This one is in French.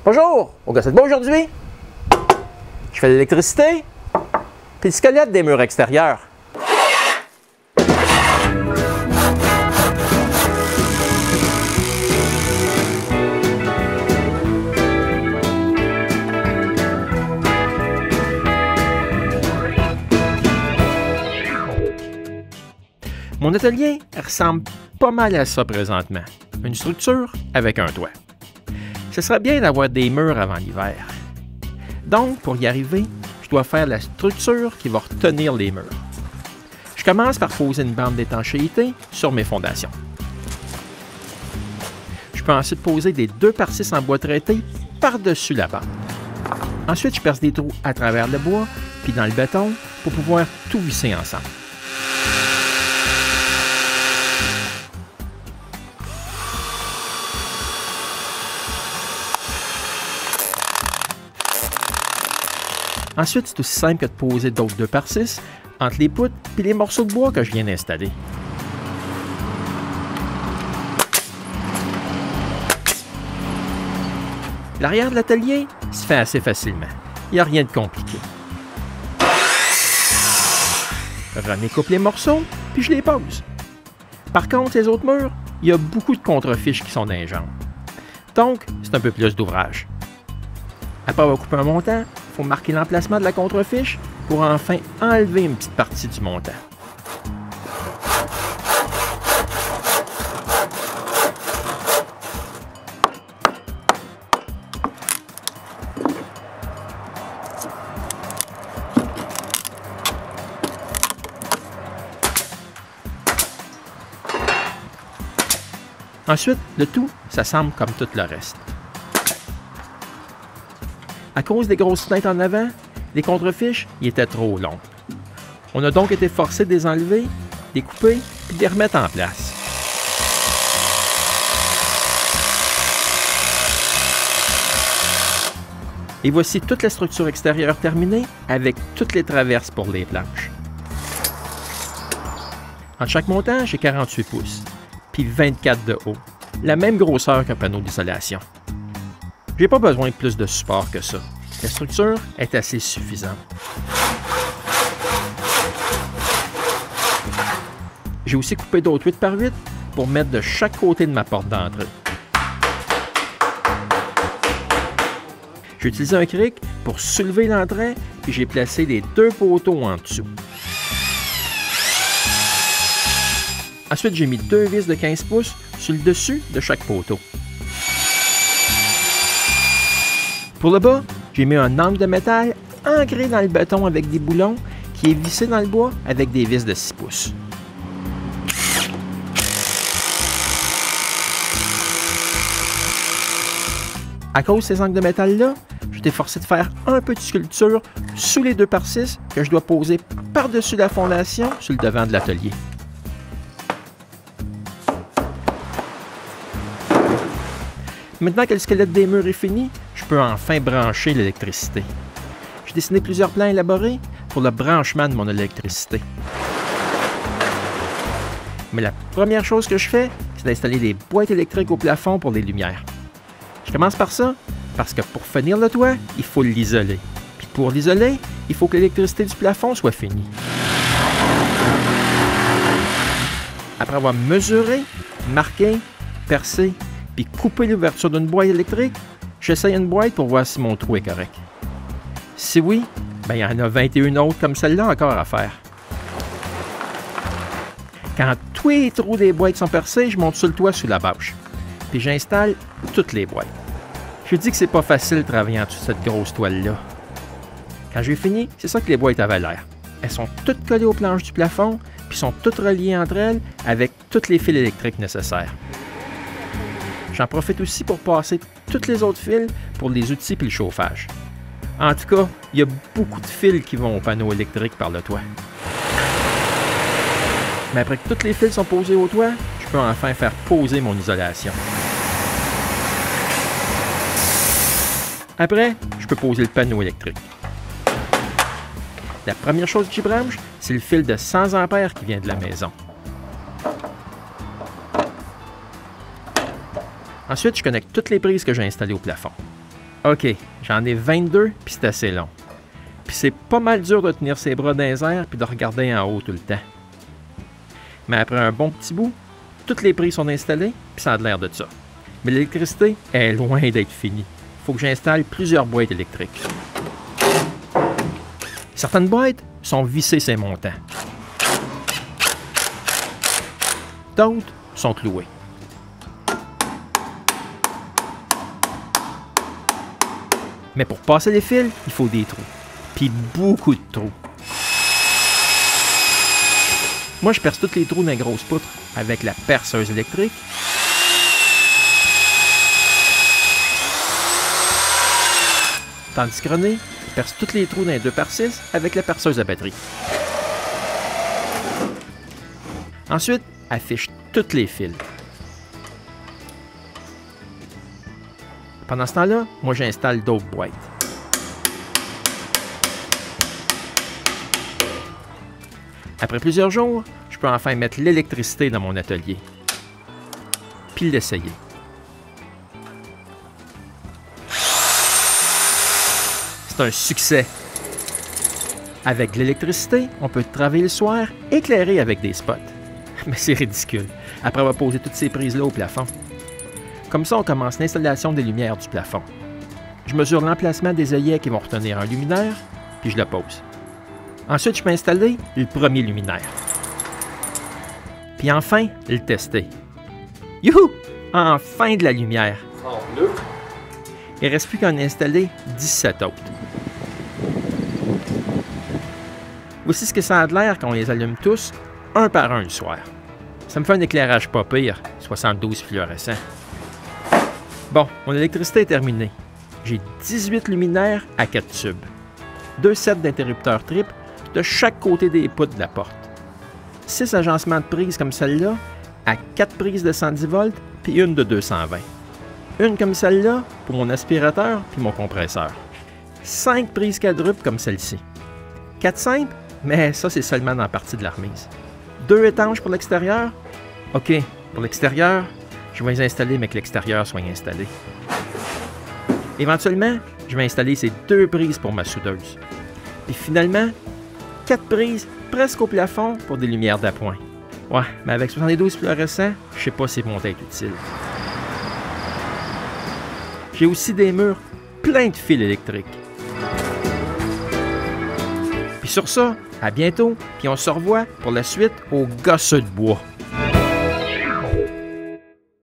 Bonjour! Au Gossette Bois aujourd'hui, je fais de l'électricité puis le squelette des murs extérieurs. Mon atelier ressemble pas mal à ça présentement. Une structure avec un toit. Ce serait bien d'avoir des murs avant l'hiver. Donc, pour y arriver, je dois faire la structure qui va retenir les murs. Je commence par poser une bande d'étanchéité sur mes fondations. Je peux ensuite poser des 2x6 en bois traité par-dessus la bande. Ensuite, je perce des trous à travers le bois puis dans le béton pour pouvoir tout visser ensemble. Ensuite, c'est aussi simple que de poser d'autres 2x6 entre les poutres et les morceaux de bois que je viens d'installer. L'arrière de l'atelier se fait assez facilement. Il n'y a rien de compliqué. Je remets-coupe les morceaux, puis je les pose. Par contre, les autres murs, il y a beaucoup de contrefiches qui sont dans les jambes. Donc, c'est un peu plus d'ouvrage. Après avoir coupé un montant, il faut marquer l'emplacement de la contrefiche pour enfin enlever une petite partie du montant. Ensuite, le tout s'assemble comme tout le reste. À cause des grosses fenêtres en avant, les contrefiches y étaient trop longs. On a donc été forcé de les enlever, de les couper et de les remettre en place. Et voici toute la structure extérieure terminée avec toutes les traverses pour les planches. En chaque montant, j'ai 48 pouces, puis 24 de haut, la même grosseur qu'un panneau d'isolation. J'ai pas besoin de plus de support que ça. La structure est assez suffisante. J'ai aussi coupé d'autres 8x8 pour mettre de chaque côté de ma porte d'entrée. J'ai utilisé un cric pour soulever l'entrée, puis j'ai placé les 2 poteaux en dessous. Ensuite, j'ai mis 2 vis de 15 pouces sur le dessus de chaque poteau. Pour le bas, j'ai mis un angle de métal ancré dans le béton avec des boulons qui est vissé dans le bois avec des vis de 6 pouces. À cause de ces angles de métal-là, j'étais forcé de faire un peu de sculpture sous les 2x6 que je dois poser par-dessus la fondation sur le devant de l'atelier. Maintenant que le squelette des murs est fini, je peux enfin brancher l'électricité. J'ai dessiné plusieurs plans élaborés pour le branchement de mon électricité. Mais la première chose que je fais, c'est d'installer des boîtes électriques au plafond pour les lumières. Je commence par ça parce que pour finir le toit, il faut l'isoler. Puis pour l'isoler, il faut que l'électricité du plafond soit finie. Après avoir mesuré, marqué, percé, puis couper l'ouverture d'une boîte électrique, j'essaye une boîte pour voir si mon trou est correct. Si oui, bien, il y en a 21 autres comme celle-là encore à faire. Quand tous les trous des boîtes sont percés, je monte sur le toit sous la bâche. Puis j'installe toutes les boîtes. Je dis que c'est pas facile de travailler en dessous de cette grosse toile-là. Quand j'ai fini, c'est ça que les boîtes avaient l'air. Elles sont toutes collées aux planches du plafond, puis sont toutes reliées entre elles avec tous les fils électriques nécessaires. J'en profite aussi pour passer tous les autres fils pour les outils et le chauffage. En tout cas, il y a beaucoup de fils qui vont au panneau électrique par le toit. Mais après que tous les fils sont posés au toit, je peux enfin faire poser mon isolation. Après, je peux poser le panneau électrique. La première chose que j'y branche, c'est le fil de 100 A qui vient de la maison. Ensuite, je connecte toutes les prises que j'ai installées au plafond. OK, j'en ai 22, puis c'est assez long. Puis c'est pas mal dur de tenir ses bras dans les airs puis de regarder en haut tout le temps. Mais après un bon petit bout, toutes les prises sont installées, puis ça a l'air de ça. Mais l'électricité est loin d'être finie. Il faut que j'installe plusieurs boîtes électriques. Certaines boîtes sont vissées ces montants. D'autres sont clouées. Mais pour passer les fils, il faut des trous. Puis beaucoup de trous. Moi, je perce tous les trous dans les grosses poutres avec la perceuse électrique. Tandis que René perce tous les trous dans les 2x6 avec la perceuse à batterie. Ensuite, affiche tous les fils. Pendant ce temps-là, moi j'installe d'autres boîtes. Après plusieurs jours, je peux enfin mettre l'électricité dans mon atelier. Puis l'essayer. C'est un succès. Avec de l'électricité, on peut travailler le soir éclairé avec des spots. Mais c'est ridicule, après avoir posé toutes ces prises-là au plafond. Comme ça, on commence l'installation des lumières du plafond. Je mesure l'emplacement des œillets qui vont retenir un luminaire, puis je le pose. Ensuite, je peux installer le premier luminaire. Puis enfin, le tester. Youhou! Enfin de la lumière! En bleu. Il ne reste plus qu'à en installer 17 autres. Voici ce que ça a de l'air quand on les allume tous, un par un le soir. Ça me fait un éclairage pas pire, 72 fluorescents. Bon, mon électricité est terminée. J'ai 18 luminaires à 4 tubes. 2 sets d'interrupteurs triples de chaque côté des poutres de la porte. 6 agencements de prises comme celle-là, à 4 prises de 110 volts, puis une de 220. Une comme celle-là pour mon aspirateur puis mon compresseur. 5 prises quadruples comme celle-ci. 4 simples, mais ça c'est seulement dans la partie de la remise. 2 étanches pour l'extérieur. OK, pour l'extérieur, je vais les installer mais que l'extérieur soit installé. Éventuellement, je vais installer ces 2 prises pour ma soudeuse. Puis finalement, 4 prises presque au plafond pour des lumières d'appoint. Ouais, mais avec 72 fluorescents, je sais pas si vont être utiles. J'ai aussi des murs pleins de fils électriques. Puis sur ça, à bientôt, puis on se revoit pour la suite au gosseux de bois.